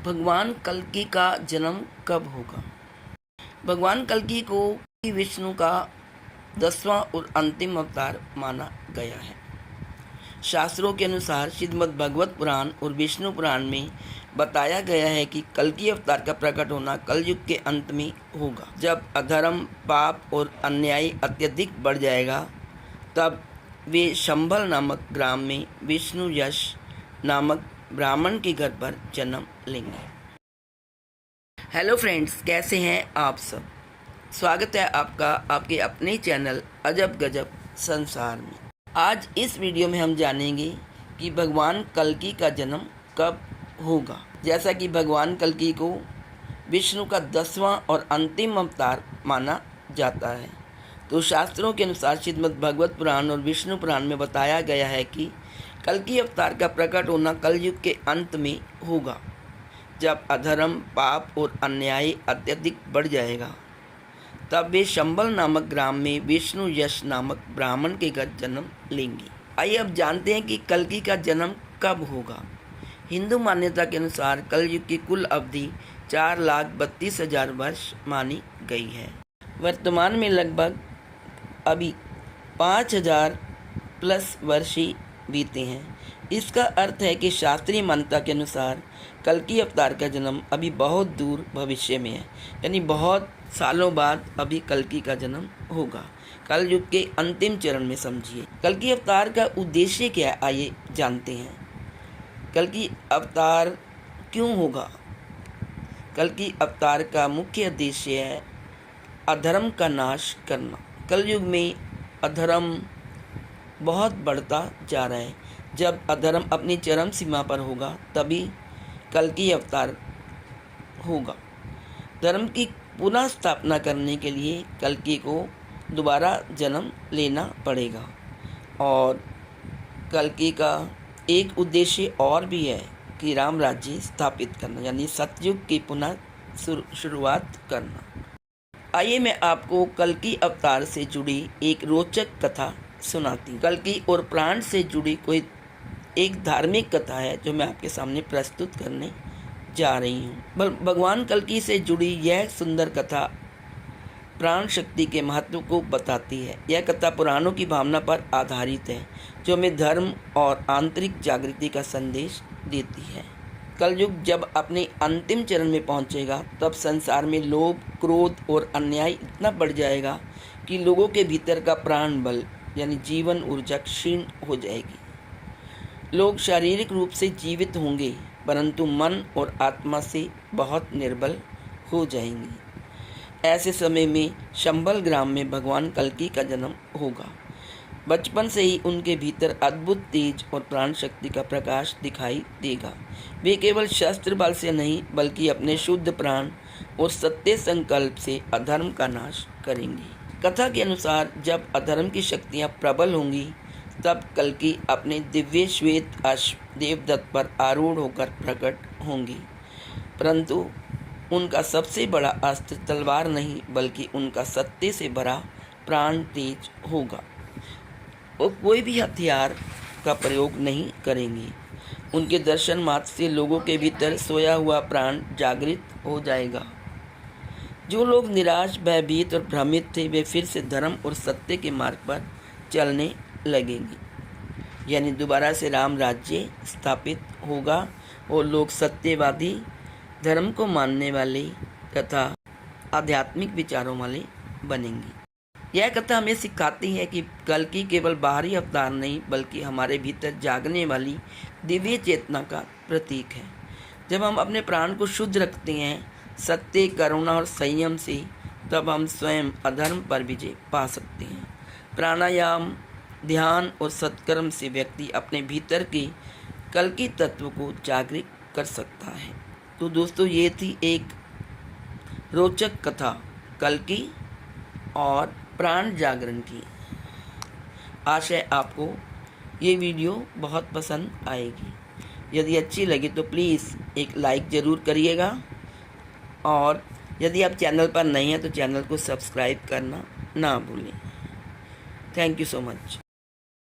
भगवान कल्कि का जन्म कब होगा? भगवान कल्कि को विष्णु का 10वां और अंतिम अवतार माना गया है। शास्त्रों के अनुसार श्रीमद् भागवत पुराण और विष्णु पुराण में बताया गया है कि कल्कि अवतार का प्रकट होना कलयुग के अंत में होगा। जब अधर्म, पाप और अन्याय अत्यधिक बढ़ जाएगा, तब वे शंभल नामक ग्राम में विष्णु यश नामक ब्राह्मण के घर पर जन्म लेंगे। हेलो फ्रेंड्स, कैसे हैं आप सब? स्वागत है आपका आपके अपने चैनल अजब गजब संसार में। आज इस वीडियो में हम जानेंगे कि भगवान कल्कि का जन्म कब होगा। जैसा कि भगवान कल्कि को विष्णु का 10वां और अंतिम अवतार माना जाता है, तो शास्त्रों के अनुसार श्रीमद् भागवत पुराण और विष्णु पुराण में बताया गया है कि कल्कि अवतार का प्रकट होना कलयुग के अंत में होगा। जब अधर्म, पाप और अन्याय अत्यधिक बढ़ जाएगा, तब वे शंभल नामक ग्राम में विष्णु यश नामक ब्राह्मण के घर जन्म लेंगी। आइए अब जानते हैं कि कल्कि का जन्म कब होगा। हिंदू मान्यता के अनुसार कलयुग की कुल अवधि 4,32,000 वर्ष मानी गई है। वर्तमान में लगभग अभी 5,000 प्लस वर्ष ही बीते हैं। इसका अर्थ है कि शास्त्रीय मान्यता के अनुसार कल्कि अवतार का जन्म अभी बहुत दूर भविष्य में है, यानी बहुत सालों बाद अभी कल्कि का जन्म होगा, कलयुग के अंतिम चरण में समझिए। कल्कि अवतार का उद्देश्य क्या है, आइए जानते हैं। कल्कि अवतार क्यों होगा? कल्कि अवतार का मुख्य उद्देश्य है अधर्म का नाश करना। कलयुग में अधर्म बहुत बढ़ता जा रहा है। जब अधर्म अपनी चरम सीमा पर होगा, तभी कल्कि अवतार होगा। धर्म की पुनः स्थापना करने के लिए कल्कि को दोबारा जन्म लेना पड़ेगा। और कल्कि का एक उद्देश्य और भी है कि राम राज्य स्थापित करना, यानी सतयुग की पुनः शुरुआत करना। आइए मैं आपको कल्कि अवतार से जुड़ी एक रोचक कथा सुनाती हूँ। कल्कि और प्राण से जुड़ी कोई एक धार्मिक कथा है जो मैं आपके सामने प्रस्तुत करने जा रही हूँ। भगवान कल्कि से जुड़ी यह सुंदर कथा प्राण शक्ति के महत्व को बताती है। यह कथा पुराणों की भावना पर आधारित है, जो हमें धर्म और आंतरिक जागृति का संदेश देती है। कलयुग जब अपने अंतिम चरण में पहुंचेगा, तब संसार में लोभ, क्रोध और अन्याय इतना बढ़ जाएगा कि लोगों के भीतर का प्राण बल यानी जीवन ऊर्जा क्षीण हो जाएगी। लोग शारीरिक रूप से जीवित होंगे, परंतु मन और आत्मा से बहुत निर्बल हो जाएंगे। ऐसे समय में शंभल ग्राम में भगवान कल्कि का जन्म होगा। बचपन से ही उनके भीतर अद्भुत तेज और प्राण शक्ति का प्रकाश दिखाई देगा। वे केवल शस्त्र बल से नहीं, बल्कि अपने शुद्ध प्राण और सत्य संकल्प से अधर्म का नाश करेंगे। कथा के अनुसार जब अधर्म की शक्तियाँ प्रबल होंगी, तब कल्कि अपने दिव्य श्वेत अश्व देवदत्त पर आरूढ़ होकर प्रकट होंगी। परंतु उनका सबसे बड़ा अस्त्र तलवार नहीं, बल्कि उनका सत्य से भरा प्राण तेज होगा। वो कोई भी हथियार का प्रयोग नहीं करेंगी। उनके दर्शन मात्र से लोगों के भीतर सोया हुआ प्राण जागृत हो जाएगा। जो लोग निराश, भयभीत और भ्रमित थे, वे फिर से धर्म और सत्य के मार्ग पर चलने लगेंगे, यानी दोबारा से राम राज्य स्थापित होगा और लोग सत्यवादी, धर्म को मानने वाले तथा आध्यात्मिक विचारों वाले बनेंगे। यह कथा हमें सिखाती है कि कल्कि केवल बाहरी अवतार नहीं, बल्कि हमारे भीतर जागने वाली दिव्य चेतना का प्रतीक है। जब हम अपने प्राण को शुद्ध रखते हैं सत्य, करुणा और संयम से, तब हम स्वयं अधर्म पर विजय पा सकते हैं। प्राणायाम, ध्यान और सत्कर्म से व्यक्ति अपने भीतर के कल्कि तत्व को जागृत कर सकता है। तो दोस्तों, ये थी एक रोचक कथा कल्कि और प्राण जागरण की। आशा है आपको ये वीडियो बहुत पसंद आएगी। यदि अच्छी लगी तो प्लीज़ एक लाइक ज़रूर करिएगा, और यदि आप चैनल पर नए हैं तो चैनल को सब्सक्राइब करना ना भूलें। Thank you so much.